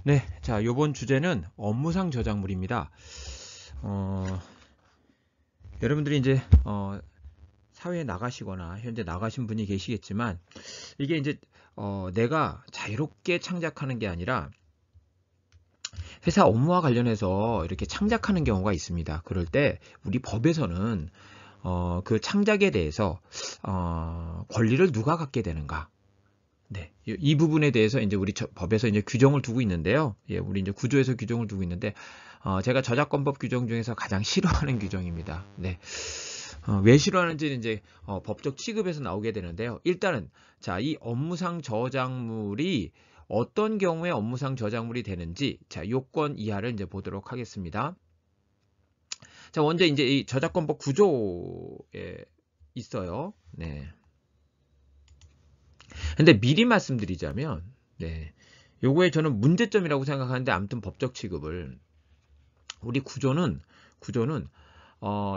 네, 자, 요번 주제는 업무상 저작물입니다. 여러분들이 이제 사회에 나가시거나 현재 나가신 분이 계시겠지만 이게 이제 내가 자유롭게 창작하는 게 아니라 회사 업무와 관련해서 이렇게 창작하는 경우가 있습니다. 그럴 때 우리 법에서는 그 창작에 대해서 권리를 누가 갖게 되는가? 네, 이 부분에 대해서 이제 우리 법에서 이제 규정을 두고 있는데요. 예, 우리 이제 구조에서 규정을 두고 있는데, 제가 저작권법 규정 중에서 가장 싫어하는 규정입니다. 네, 왜 싫어하는지는 이제 법적 취급에서 나오게 되는데요. 일단은 자, 이 업무상 저작물이 어떤 경우에 업무상 저작물이 되는지, 자, 요건 이하를 이제 보도록 하겠습니다. 자, 먼저 이제 이 저작권법 구조에 있어요. 네. 근데 미리 말씀드리자면, 네, 요거에 저는 문제점이라고 생각하는데, 아무튼 법적 취급을 우리 구조는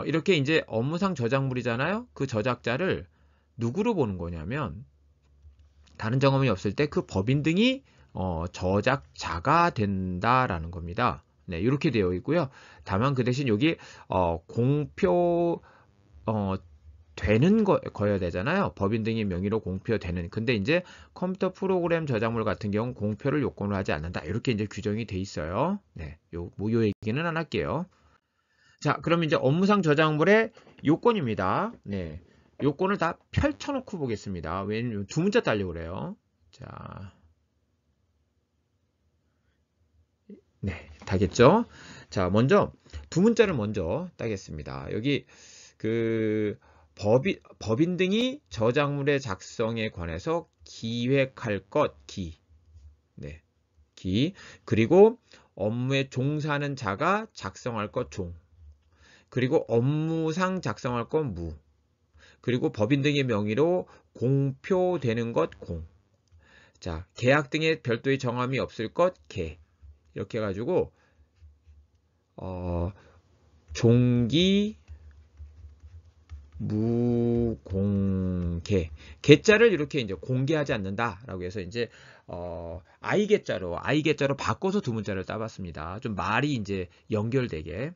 이렇게 이제 업무상 저작물이잖아요. 그 저작자를 누구로 보는 거냐면, 다른 정황이 없을 때 그 법인 등이 저작자가 된다라는 겁니다. 네, 이렇게 되어 있고요. 다만 그 대신 여기 공표 되는 거여야 되잖아요. 법인 등의 명의로 공표되는. 근데 이제 컴퓨터 프로그램 저작물 같은 경우는 공표를 요건으로 하지 않는다. 이렇게 이제 규정이 돼 있어요. 네, 요 얘기는 안 할게요. 자, 그럼 이제 업무상 저작물의 요건입니다. 네, 요건을 다 펼쳐놓고 보겠습니다. 왜냐면 두 문자 따려고 그래요. 자, 네, 다겠죠? 자, 먼저 두 문자를 먼저 따겠습니다. 여기 그 법인 등이 저작물의 작성에 관해서 기획할 것, 네, 그리고 업무에 종사하는 자가 작성할 것, 그리고 업무상 작성할 것, 그리고 법인 등의 명의로 공표되는 것, 자, 계약 등의 별도의 정함이 없을 것, 이렇게 해가지고 종기 무공개, 개자를 이렇게 이제 공개하지 않는다라고 해서 이제 I 개자로 바꿔서 두 문자를 따봤습니다. 좀 말이 이제 연결되게.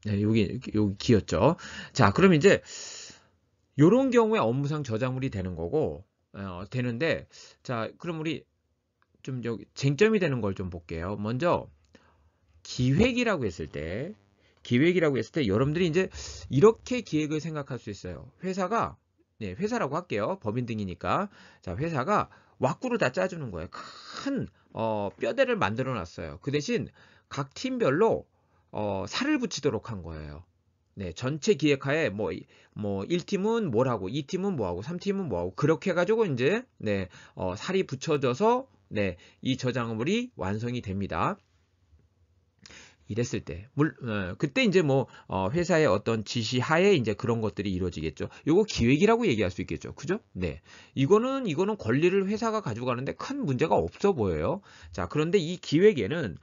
네, 여기 기였죠. 자, 그럼 이제 요런 경우에 업무상 저작물이 되는 거고 되는데, 자, 그럼 우리 좀 여기 쟁점이 되는 걸 좀 볼게요. 먼저 기획이라고 했을 때 여러분들이 이제 이렇게 기획을 생각할 수 있어요. 회사가, 네, 회사라고 할게요. 법인 등이니까. 자, 회사가 왁구를 다 짜주는 거예요. 큰 뼈대를 만들어 놨어요. 그 대신 각 팀별로 살을 붙이도록 한 거예요. 네, 전체 기획하에 뭐 1팀은 뭘 하고 2팀은 뭐 하고 3팀은 뭐 하고 그렇게 해 가지고 이제 네, 살이 붙여져서 네, 이 저작물이 완성이 됩니다. 이랬을 때, 그때 이제 뭐, 회사의 어떤 지시하에 이제 그런 것들이 이루어지겠죠. 요거 기획이라고 얘기할 수 있겠죠. 그죠? 네. 이거는 권리를 회사가 가져가는데 큰 문제가 없어 보여요. 자, 그런데 이 기획에는,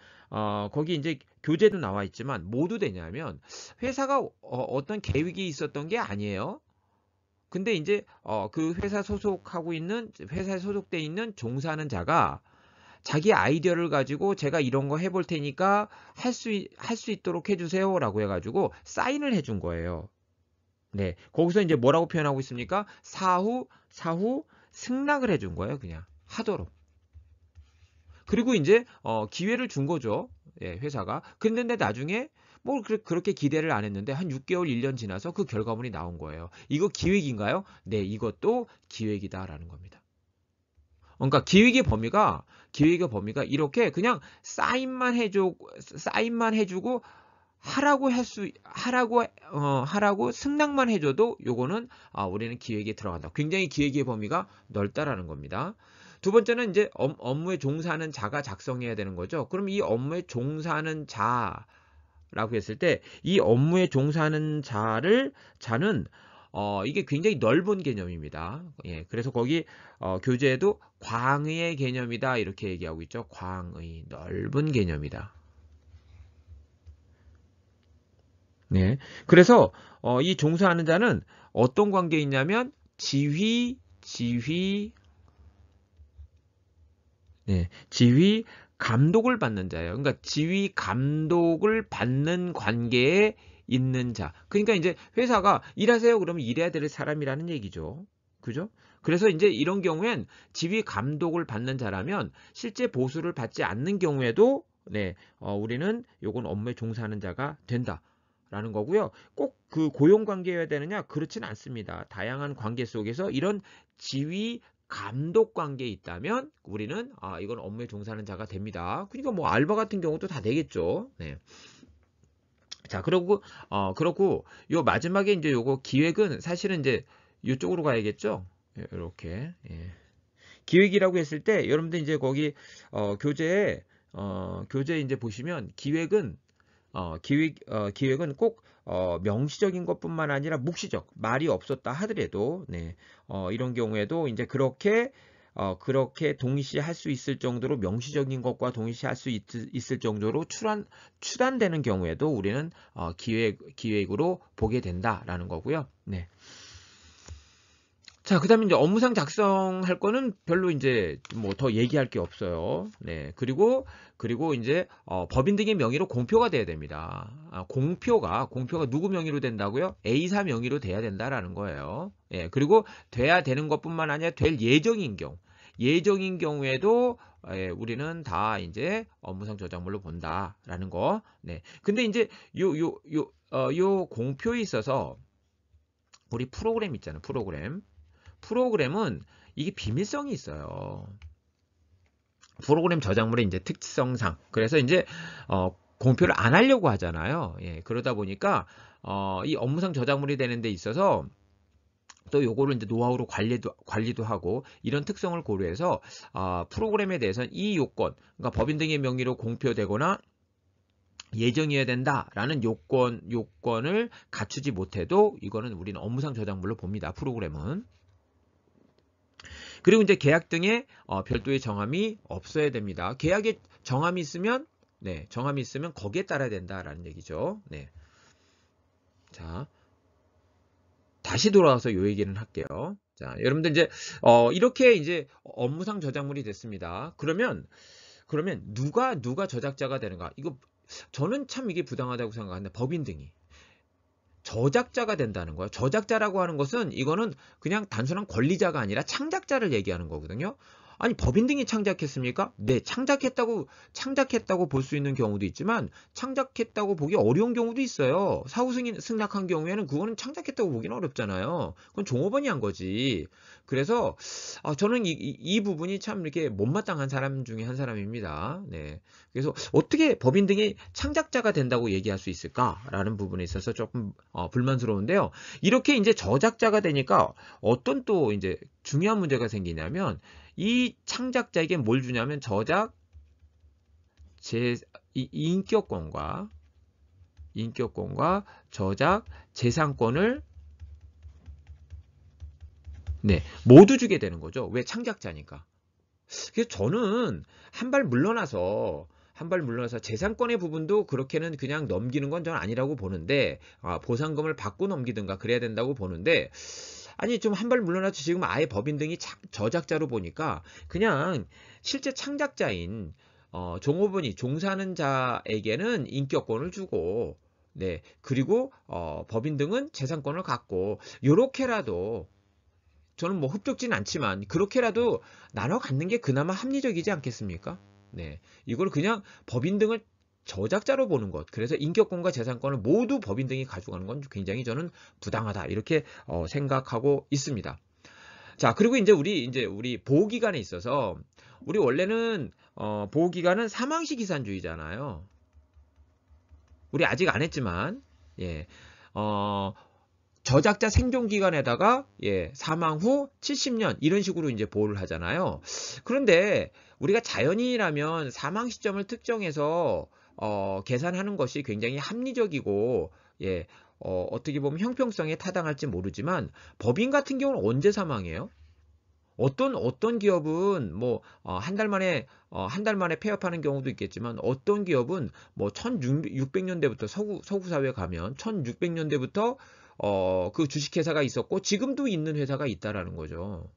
거기 이제 교재도 나와 있지만, 모두 되냐면, 회사가 어떤 계획이 있었던 게 아니에요. 근데 이제, 그 회사에 소속돼 있는 종사하는 자가, 자기 아이디어를 가지고 제가 이런 거 해볼 테니까 할 수 있도록 해주세요 라고 해가지고 사인을 해준 거예요. 네, 거기서 이제 뭐라고 표현하고 있습니까? 사후 승낙을 해준 거예요. 그냥 하도록. 그리고 이제 기회를 준 거죠. 예, 회사가. 근데 나중에 뭐 그렇게 기대를 안 했는데 한 6개월 1년 지나서 그 결과물이 나온 거예요. 이거 기획인가요? 네, 이것도 기획이다라는 겁니다. 그러니까 기획의 범위가 이렇게 그냥 사인만 해주고 하라고 승낙만 해줘도 요거는 우리는 기획에 들어간다. 굉장히 기획의 범위가 넓다라는 겁니다. 두 번째는 이제 업무에 종사하는 자가 작성해야 되는 거죠. 그럼 이 업무에 종사하는 자라고 했을 때 이 업무에 종사하는 자는 이게 굉장히 넓은 개념입니다. 예, 그래서 거기 교재에도 광의의 개념이다 이렇게 얘기하고 있죠. 광의, 넓은 개념이다. 네, 그래서 이 종사하는 자는 어떤 관계에 있냐면 지휘, 네, 지휘 감독을 받는 자예요. 그러니까 지휘 감독을 받는 관계에 있는 자. 그러니까 이제 회사가 일하세요 그러면 일해야 될 사람이라는 얘기죠. 그죠? 그래서 이제 이런 경우엔 지휘 감독을 받는 자라면 실제 보수를 받지 않는 경우에도 네, 우리는 요건 업무에 종사하는 자가 된다라는 거고요. 꼭 그 고용 관계여야 되느냐? 그렇지는 않습니다. 다양한 관계 속에서 이런 지휘 감독 관계에 있다면 우리는 이건 업무에 종사하는 자가 됩니다. 그러니까 뭐 알바 같은 경우도 다 되겠죠. 네. 자, 그렇고 요 마지막에 이제 요거 기획은 사실은 이제 이쪽으로 가야겠죠. 이렇게 기획이라고 했을 때 여러분들 이제 거기 교재 이제 보시면 기획은 꼭 명시적인 것뿐만 아니라 묵시적 말이 없었다 하더라도 네, 이런 경우에도 이제 그렇게 동시에 할 수 있을 정도로 명시적인 것과 동시에 할 수 있을 정도로 추단되는 경우에도 우리는 기획으로 보게 된다라는 거고요. 네. 자, 그다음에 이제 업무상 작성할 거는 별로 이제 뭐 더 얘기할 게 없어요. 네. 그리고 이제 법인 등의 명의로 공표가 돼야 됩니다. 공표가 누구 명의로 된다고요? A사 명의로 돼야 된다라는 거예요. 예. 그리고 돼야 되는 것뿐만 아니라 될 예정인 경우에도 우리는 다 이제 업무상 저작물로 본다라는 거. 네. 근데 이제 요 공표에 있어서 우리 프로그램 있잖아요. 프로그램은 이게 비밀성이 있어요. 프로그램 저작물의 이제 특성상. 그래서 이제 공표를 안 하려고 하잖아요. 예, 그러다 보니까 이 업무상 저작물이 되는 데 있어서 또 요거를 이제 노하우로 관리도 하고 이런 특성을 고려해서 프로그램에 대해서는 이 요건, 그러니까 법인 등의 명의로 공표되거나 예정이어야 된다라는 요건을 갖추지 못해도 이거는 우리는 업무상 저작물로 봅니다. 프로그램은. 그리고 이제 계약 등의 별도의 정함이 없어야 됩니다. 계약에 정함이 있으면 거기에 따라야 된다라는 얘기죠. 네. 자, 다시 돌아와서 요 얘기는 할게요. 자, 여러분들 이제 이렇게 이제 업무상 저작물이 됐습니다. 그러면 누가 저작자가 되는가? 이거 저는 참 이게 부당하다고 생각하는데 법인 등이 저작자가 된다는 거예요. 저작자라고 하는 것은 이거는 그냥 단순한 권리자가 아니라 창작자를 얘기하는 거거든요. 아니 법인 등이 창작했습니까? 네, 창작했다고 볼 수 있는 경우도 있지만 창작했다고 보기 어려운 경우도 있어요. 사후 승낙한 경우에는 그거는 창작했다고 보기는 어렵잖아요. 그건 종업원이 한 거지. 그래서 저는 이 부분이 참 이렇게 못마땅한 사람 중에 한 사람입니다. 네. 그래서 어떻게 법인 등이 창작자가 된다고 얘기할 수 있을까라는 부분에 있어서 조금 불만스러운데요. 이렇게 이제 저작자가 되니까 어떤 또 이제 중요한 문제가 생기냐면 이 창작자에게 뭘 주냐면 인격권과 저작 재산권을 모두 주게 되는 거죠. 왜? 창작자니까. 그래서 저는 한 발 물러나서 재산권의 부분도 그렇게는 그냥 넘기는 건 저는 아니라고 보는데 보상금을 받고 넘기든가 그래야 된다고 보는데 아니 좀 한 발 물러나서 지금 아예 법인 등이 저작자로 보니까 그냥 실제 창작자인 종업원이 종사하는 자에게는 인격권을 주고 그리고 법인 등은 재산권을 갖고 요렇게라도 저는 뭐 흡족지는 않지만 그렇게라도 나눠 갖는 게 그나마 합리적이지 않겠습니까? 네. 이걸 그냥 법인 등을 저작자로 보는 것. 그래서 인격권과 재산권을 모두 법인 등이 가져가는 건 굉장히 저는 부당하다. 이렇게 생각하고 있습니다. 자, 그리고 이제 우리 보호기간에 있어서 우리 원래는 보호기간은 사망시 기산주의잖아요. 우리 아직 안 했지만 저작자 생존 기간에다가 사망 후 70년 이런 식으로 이제 보호를 하잖아요. 그런데 우리가 자연인이라면 사망 시점을 특정해서 계산하는 것이 굉장히 합리적이고 어떻게 보면 형평성에 타당할지 모르지만 법인 같은 경우는 언제 사망해요? 어떤 기업은 뭐 한 달 만에 폐업하는 경우도 있겠지만 어떤 기업은 뭐 1600년대부터 서구 사회 가면 1600년대부터 그 주식회사가 있었고 지금도 있는 회사가 있다라는 거죠.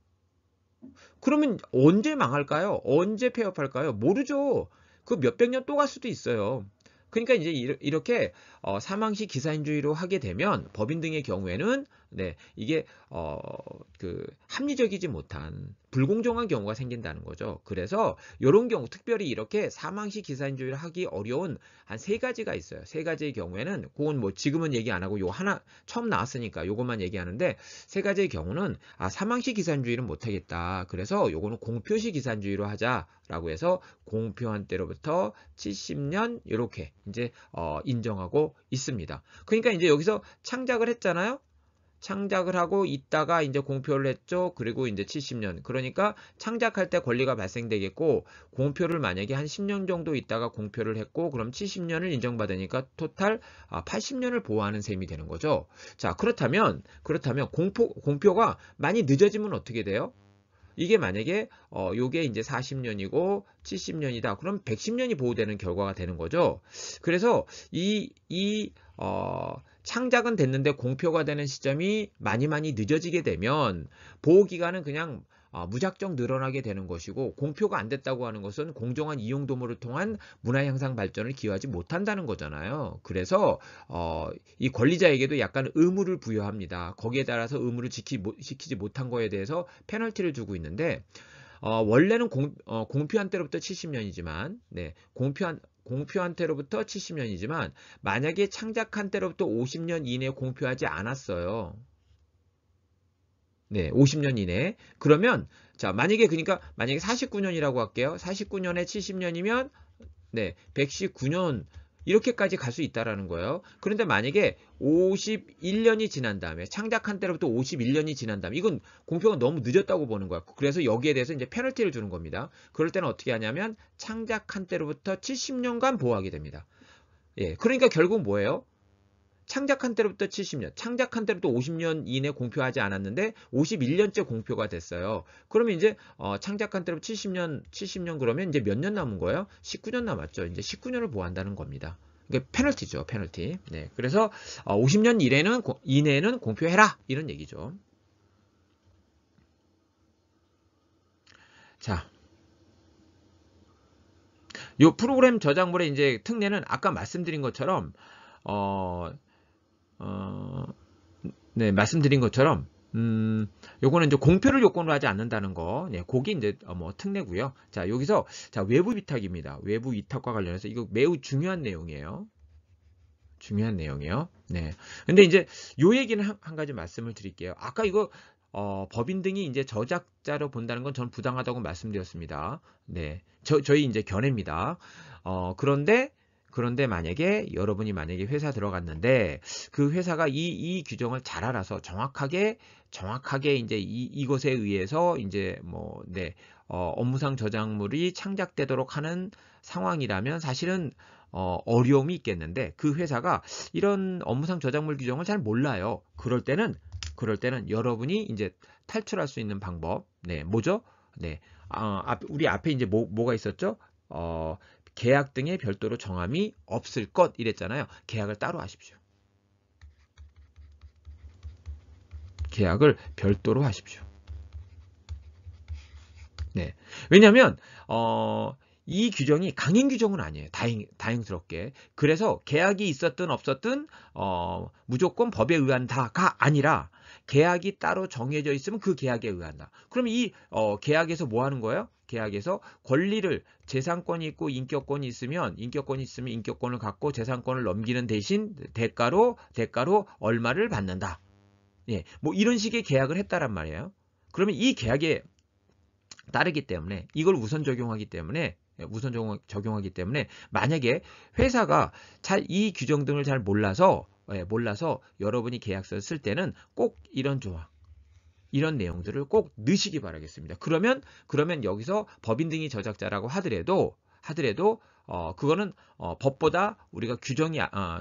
그러면 언제 망할까요? 언제 폐업할까요? 모르죠. 그 몇백 년 또 갈 수도 있어요. 그러니까 이제 이렇게 사망시 기산주의로 하게 되면 법인 등의 경우에는 네, 이게 합리적이지 못한 불공정한 경우가 생긴다는 거죠. 그래서 이런 경우 특별히 이렇게 사망시 기산주의를 하기 어려운 한 세 가지가 있어요. 세 가지의 경우에는 그건 뭐 지금은 얘기 안 하고 요 하나 처음 나왔으니까 요것만 얘기하는데 세 가지의 경우는 사망시 기산주의는 못하겠다. 그래서 요거는 공표시 기산주의로 하자라고 해서 공표한 때로부터 70년 이렇게 이제 인정하고 있습니다. 그러니까 이제 여기서 창작을 했잖아요. 창작을 하고 있다가 이제 공표를 했죠. 그리고 이제 70년. 그러니까 창작할 때 권리가 발생되겠고 공표를 만약에 한 10년 정도 있다가 공표를 했고 그럼 70년을 인정받으니까 토탈 80년을 보호하는 셈이 되는 거죠. 자, 그렇다면 공표가 많이 늦어지면 어떻게 돼요? 이게 만약에 요게 이제 40년이고 70년이다. 그럼 110년이 보호되는 결과가 되는 거죠. 그래서 창작은 됐는데 공표가 되는 시점이 많이 늦어지게 되면 보호 기간은 그냥 무작정 늘어나게 되는 것이고 공표가 안 됐다고 하는 것은 공정한 이용 도모를 통한 문화 향상 발전을 기여하지 못한다는 거잖아요. 그래서 이 권리자에게도 약간 의무를 부여합니다. 거기에 따라서 의무를 지키지 못한 거에 대해서 페널티를 주고 있는데 원래는 공표한 때로부터 70년이지만 네, 공표한 때로부터 70년이지만 만약에 창작한 때로부터 50년 이내에 공표하지 않았어요. 네, 50년 이내. 그러면 자, 만약에 49년이라고 할게요. 49년에 70년이면 네, 119년 이렇게까지 갈 수 있다라는 거예요. 그런데 만약에 51년이 지난 다음에 창작한 때로부터 51년이 지난 다음에 이건 공표가 너무 늦었다고 보는 거야. 그래서 여기에 대해서 이제 페널티를 주는 겁니다. 그럴 때는 어떻게 하냐면 창작한 때로부터 70년간 보호하게 됩니다. 예, 그러니까 결국 뭐예요? 창작한 때로부터 70년, 창작한 때로부터 50년 이내 공표하지 않았는데 51년째 공표가 됐어요. 그러면 이제 창작한 때로부터 70년 그러면 이제 몇 년 남은 거예요? 19년 남았죠. 이제 19년을 보호한다는 겁니다. 이게 페널티죠, 페널티. 네, 그래서 50년 이내에는 공표해라 이런 얘기죠. 자, 요 프로그램 저작물의 이제 특례는 아까 말씀드린 것처럼 어, 어, 네, 말씀드린 것처럼 요거는 이제 공표를 요건으로 하지 않는다는 거. 네, 그게 이제 뭐 특례고요. 자, 여기서 자, 외부 위탁입니다. 외부 위탁과 관련해서 이거 매우 중요한 내용이에요. 중요한 내용이에요. 네. 근데 이제 요 얘기는 한 가지 말씀을 드릴게요. 아까 이거 법인 등이 이제 저작자로 본다는 건 전 부당하다고 말씀드렸습니다. 네. 저희 이제 견해입니다. 그런데 만약에 여러분이 만약에 회사 들어갔는데 그 회사가 이 규정을 잘 알아서 정확하게 이제 이것에 의해서 이제 뭐 네. 업무상 저작물이 창작되도록 하는 상황이라면 사실은 어려움이 있겠는데 그 회사가 이런 업무상 저작물 규정을 잘 몰라요. 그럴 때는 여러분이 이제 탈출할 수 있는 방법, 네, 뭐죠? 네, 우리 앞에 이제 뭐가 있었죠? 계약 등의 별도로 정함이 없을 것 이랬잖아요. 계약을 따로 하십시오. 계약을 별도로 하십시오. 네. 왜냐하면 이 규정이 강행 규정은 아니에요. 다행스럽게. 그래서 계약이 있었든 없었든 무조건 법에 의한다가 아니라 계약이 따로 정해져 있으면 그 계약에 의한다. 그럼 이 계약에서 뭐 하는 거예요? 계약에서 권리를 재산권이 있고 인격권이 있으면 인격권을 갖고 재산권을 넘기는 대신 대가로 얼마를 받는다. 예, 뭐 이런 식의 계약을 했다란 말이에요. 그러면 이 계약에 따르기 때문에 이걸 적용하기 때문에 만약에 회사가 이 규정 등을 잘 몰라서 여러분이 계약서를 쓸 때는 꼭 이런 조항 이런 내용들을 꼭 넣으시기 바라겠습니다. 그러면 여기서 법인 등이 저작자라고 하더라도 그거는 법보다 우리가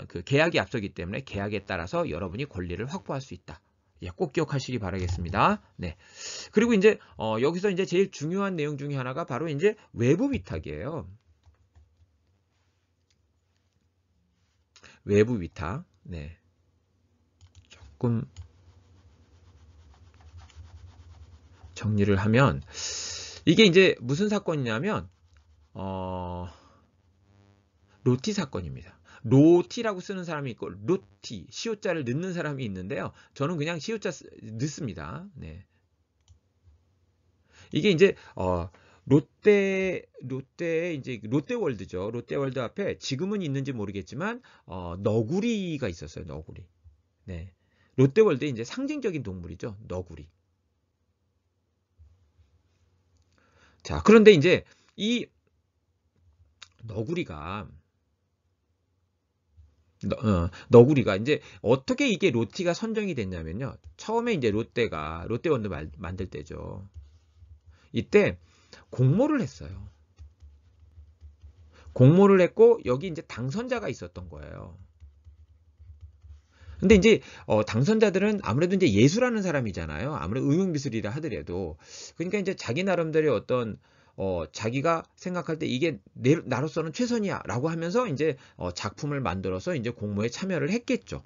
그 계약이 앞서기 때문에 계약에 따라서 여러분이 권리를 확보할 수 있다. 예, 꼭 기억하시기 바라겠습니다. 네. 그리고 이제 여기서 이제 제일 중요한 내용 중에 하나가 바로 이제 외부 위탁이에요. 외부 위탁. 네. 조금 정리를 하면 이게 이제 무슨 사건이냐면 로티 사건입니다. 로티라고 쓰는 사람이 있고 로티, 시오자를 넣는 사람이 있는데요. 저는 그냥 시오자 넣습니다. 네. 이게 이제 이제 롯데월드죠. 롯데월드 앞에 지금은 있는지 모르겠지만 너구리가 있었어요. 너구리. 네. 롯데월드의 이제 상징적인 동물이죠. 너구리. 자, 그런데 이제 이 너구리가 너구리가 이제 어떻게 이게 로티가 선정이 됐냐면요. 처음에 이제 롯데월드 만들 때죠. 이때 공모를 했어요. 공모를 했고 여기 이제 당선자가 있었던 거예요. 근데 이제 당선자들은 아무래도 이제 예술하는 사람이잖아요. 아무래도 음악미술이라 하더라도 그러니까 이제 자기 나름대로의 어떤 자기가 생각할 때 이게 나로서는 최선이야라고 하면서 이제 작품을 만들어서 이제 공모에 참여를 했겠죠.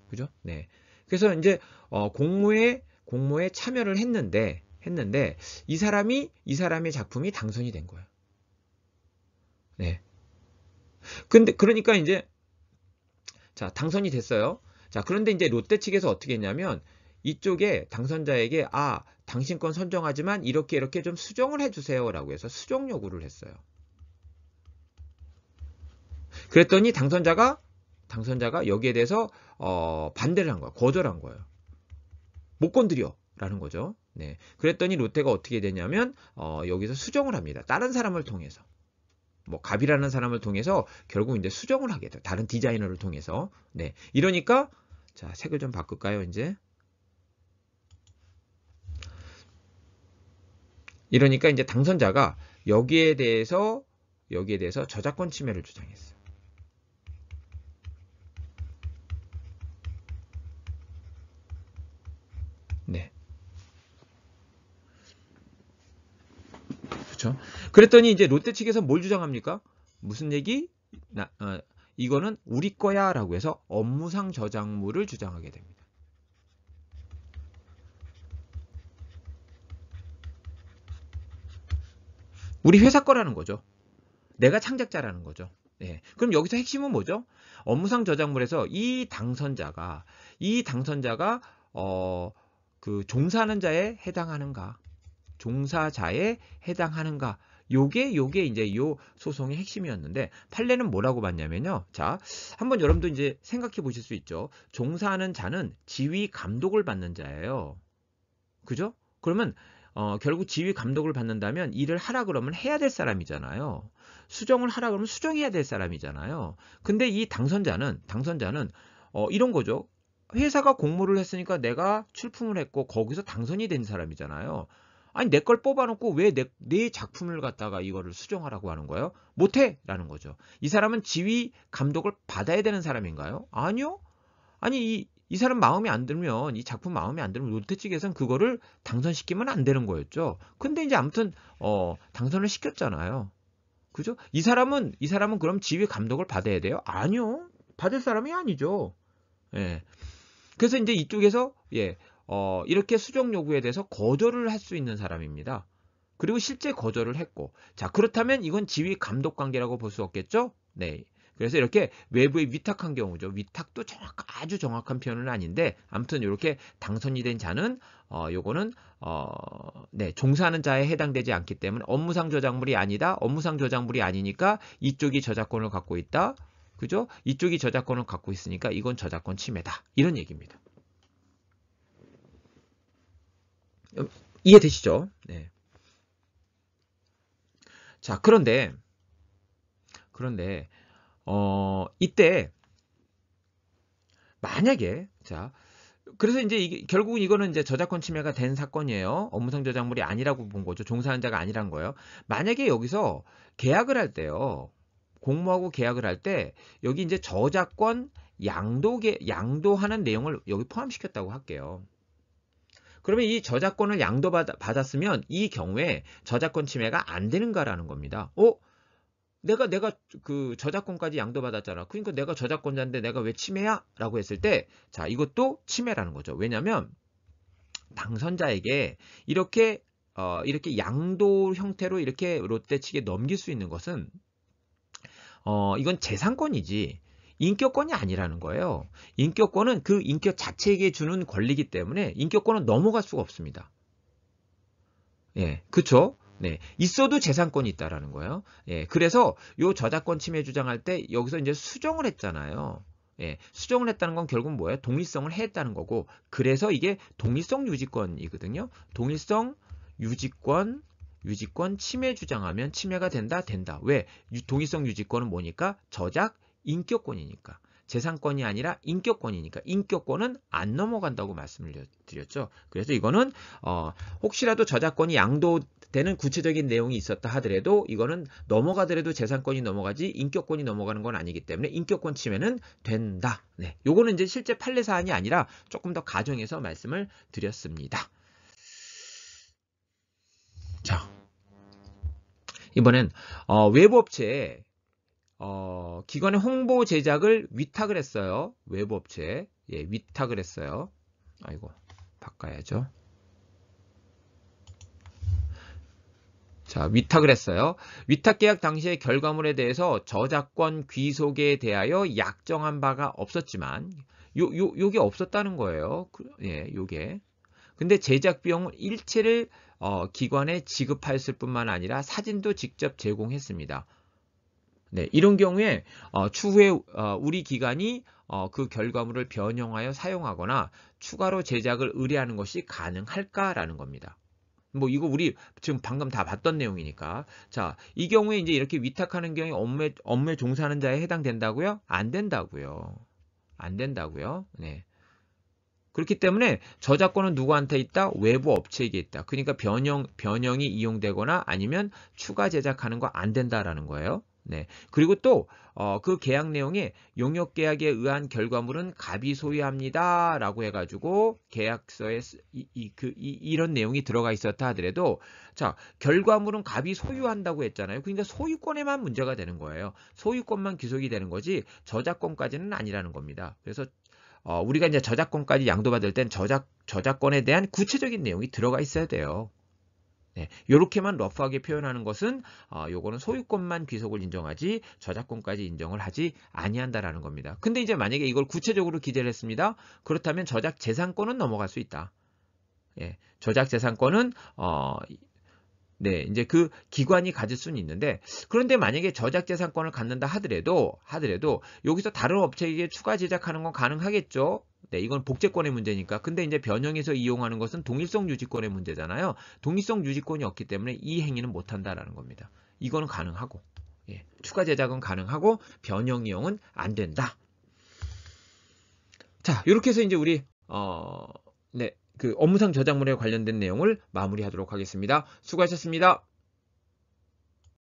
그죠? 네. 그래서 이제 공모에 참여를 했는데 이 사람의 작품이 당선이 된 거예요. 네. 근데 그러니까 이제 자, 당선이 됐어요. 자, 그런데 이제 롯데 측에서 어떻게 했냐면 이쪽에 당선자에게 당신 건 선정하지만 이렇게 좀 수정을 해주세요라고 해서 수정 요구를 했어요. 그랬더니 당선자가 여기에 대해서 반대를 한 거야. 거절한 거예요. 못 건드려라는 거죠. 네. 그랬더니 롯데가 어떻게 되냐면 여기서 수정을 합니다. 다른 사람을 통해서. 뭐 갑이라는 사람을 통해서 결국 이제 수정을 하게 돼요. 다른 디자이너를 통해서. 네. 이러니까 자, 색을 좀 바꿀까요, 이제? 이러니까 이제 당선자가 여기에 대해서 저작권 침해를 주장했어요. 네. 그렇죠? 그랬더니 이제 롯데 측에서 뭘 주장합니까? 무슨 얘기? 이거는 우리 거야라고 해서 업무상 저작물을 주장하게 됩니다. 우리 회사 거라는 거죠. 내가 창작자라는 거죠. 네. 그럼 여기서 핵심은 뭐죠? 업무상 저작물에서 이 당선자가 그 종사하는 자에 해당하는가? 종사자에 해당하는가? 요게 이제 요 소송의 핵심이었는데 판례는 뭐라고 봤냐면요. 자, 한번 여러분도 이제 생각해 보실 수 있죠. 종사하는 자는 지휘 감독을 받는 자예요. 그죠? 그러면 결국 지휘 감독을 받는다면 일을 하라 그러면 해야 될 사람이잖아요. 수정을 하라 그러면 수정해야 될 사람이잖아요. 근데 이 당선자는 이런 거죠. 회사가 공모를 했으니까 내가 출품을 했고 거기서 당선이 된 사람이잖아요. 아니 내 걸 뽑아놓고 왜 내 작품을 갖다가 이거를 수정하라고 하는 거예요? 못해! 라는 거죠. 이 사람은 지휘 감독을 받아야 되는 사람인가요? 아니요. 아니 이 사람 마음에 안 들면 이 작품 마음에 안 들면 롯데 측에서는 그거를 당선시키면 안 되는 거였죠. 근데 이제 아무튼 당선을 시켰잖아요. 그죠? 이 사람은 그럼 지휘 감독을 받아야 돼요? 아니요. 받을 사람이 아니죠. 예. 그래서 이제 이쪽에서 이렇게 수정 요구에 대해서 거절을 할 수 있는 사람입니다. 그리고 실제 거절을 했고, 자 그렇다면 이건 지휘 감독 관계라고 볼 수 없겠죠? 네. 그래서 이렇게 외부에 위탁한 경우죠. 위탁도 아주 정확한 표현은 아닌데 아무튼 이렇게 당선이 된 자는 요거는 종사하는 자에 해당되지 않기 때문에 업무상 저작물이 아니다. 업무상 저작물이 아니니까 이쪽이 저작권을 갖고 있다. 그죠? 이쪽이 저작권을 갖고 있으니까 이건 저작권 침해다. 이런 얘기입니다. 이해되시죠? 네. 자, 그런데 이때 만약에 그래서 이제 결국은 이거는 이제 저작권 침해가 된 사건이에요. 업무상 저작물이 아니라고 본 거죠. 종사하는 자가 아니란 거예요. 만약에 여기서 계약을 할 때요. 공모하고 계약을 할 때 여기 이제 저작권 양도하는 내용을 여기 포함시켰다고 할게요. 그러면 이 저작권을 양도받았으면 이 경우에 저작권 침해가 안 되는가라는 겁니다. 내가 그 저작권까지 양도받았잖아. 그러니까 내가 저작권자인데 내가 왜 침해야? 라고 했을 때 자, 이것도 침해라는 거죠. 왜냐면 당선자에게 이렇게 이렇게 양도 형태로 이렇게 롯데 측에 넘길 수 있는 것은 이건 재산권이지 인격권이 아니라는 거예요. 인격권은 그 인격 자체에게 주는 권리이기 때문에 인격권은 넘어갈 수가 없습니다. 예, 그쵸? 네, 있어도 재산권이 있다라는 거예요. 예, 그래서 요 저작권 침해 주장할 때 여기서 이제 수정을 했잖아요. 예, 수정을 했다는 건 결국 뭐예요? 독립성을 해했다는 거고, 그래서 이게 독립성 유지권이거든요. 독립성 유지권 침해 주장하면 침해가 된다. 왜? 독립성 유지권은 뭐니까? 저작 인격권이니까. 재산권이 아니라 인격권이니까 인격권은 안 넘어간다고 말씀을 드렸죠. 그래서 이거는 혹시라도 저작권이 양도되는 구체적인 내용이 있었다 하더라도 이거는 넘어가더라도 재산권이 넘어가지 인격권이 넘어가는 건 아니기 때문에 인격권 침해는 된다. 네, 요거는 이제 실제 판례 사안이 아니라 조금 더 가정해서 말씀을 드렸습니다. 자, 이번엔 외부 업체에 기관의 홍보 제작을 위탁을 했어요. 외부 업체에 위탁을 했어요. 아이고, 바꿔야죠. 자, 위탁을 했어요. 위탁 계약 당시의 결과물에 대해서 저작권 귀속에 대하여 약정한 바가 없었지만 요게 없었다는 거예요. 요게. 근데 제작 비용 일체를 기관에 지급하였을 뿐만 아니라 사진도 직접 제공했습니다. 네, 이런 경우에 추후에 우리 기관이 그 결과물을 변형하여 사용하거나 추가로 제작을 의뢰하는 것이 가능할까라는 겁니다. 뭐 이거 우리 지금 방금 다 봤던 내용이니까. 자, 이 경우에 이제 이렇게 위탁하는 경우에 업무에 종사하는 자에 해당된다고요? 안 된다고요. 안 된다고요. 네. 그렇기 때문에 저작권은 누구한테 있다? 외부 업체에게 있다. 그러니까 변형이 이용되거나 아니면 추가 제작하는 거 안 된다라는 거예요. 네. 그리고 또 그 계약 내용에 용역 계약에 의한 결과물은 갑이 소유합니다. 라고 해가지고 계약서에 이런 내용이 들어가 있었다 하더라도 자, 결과물은 갑이 소유한다고 했잖아요. 그러니까 소유권에만 문제가 되는 거예요. 소유권만 귀속이 되는 거지 저작권까지는 아니라는 겁니다. 그래서 우리가 이제 저작권까지 양도받을 땐 저작권에 대한 구체적인 내용이 들어가 있어야 돼요. 네, 이렇게만 러프하게 표현하는 것은 요거는 소유권만 귀속을 인정하지 저작권까지 인정을 하지 아니한다라는 겁니다. 근데 이제 만약에 이걸 구체적으로 기재를 했습니다. 그렇다면 저작 재산권은 넘어갈 수 있다. 예, 저작 재산권은 네, 이제 그 기관이 가질 수는 있는데 그런데 만약에 저작재산권을 갖는다 하더라도 여기서 다른 업체에게 추가 제작하는 건 가능하겠죠. 네, 이건 복제권의 문제니까. 근데 이제 변형해서 이용하는 것은 동일성 유지권의 문제잖아요. 동일성 유지권이 없기 때문에 이 행위는 못한다라는 겁니다. 이거는 가능하고 예, 추가 제작은 가능하고 변형 이용은 안 된다. 자, 이렇게 해서 이제 우리 네, 그 업무상 저작물에 관련된 내용을 마무리하도록 하겠습니다. 수고하셨습니다.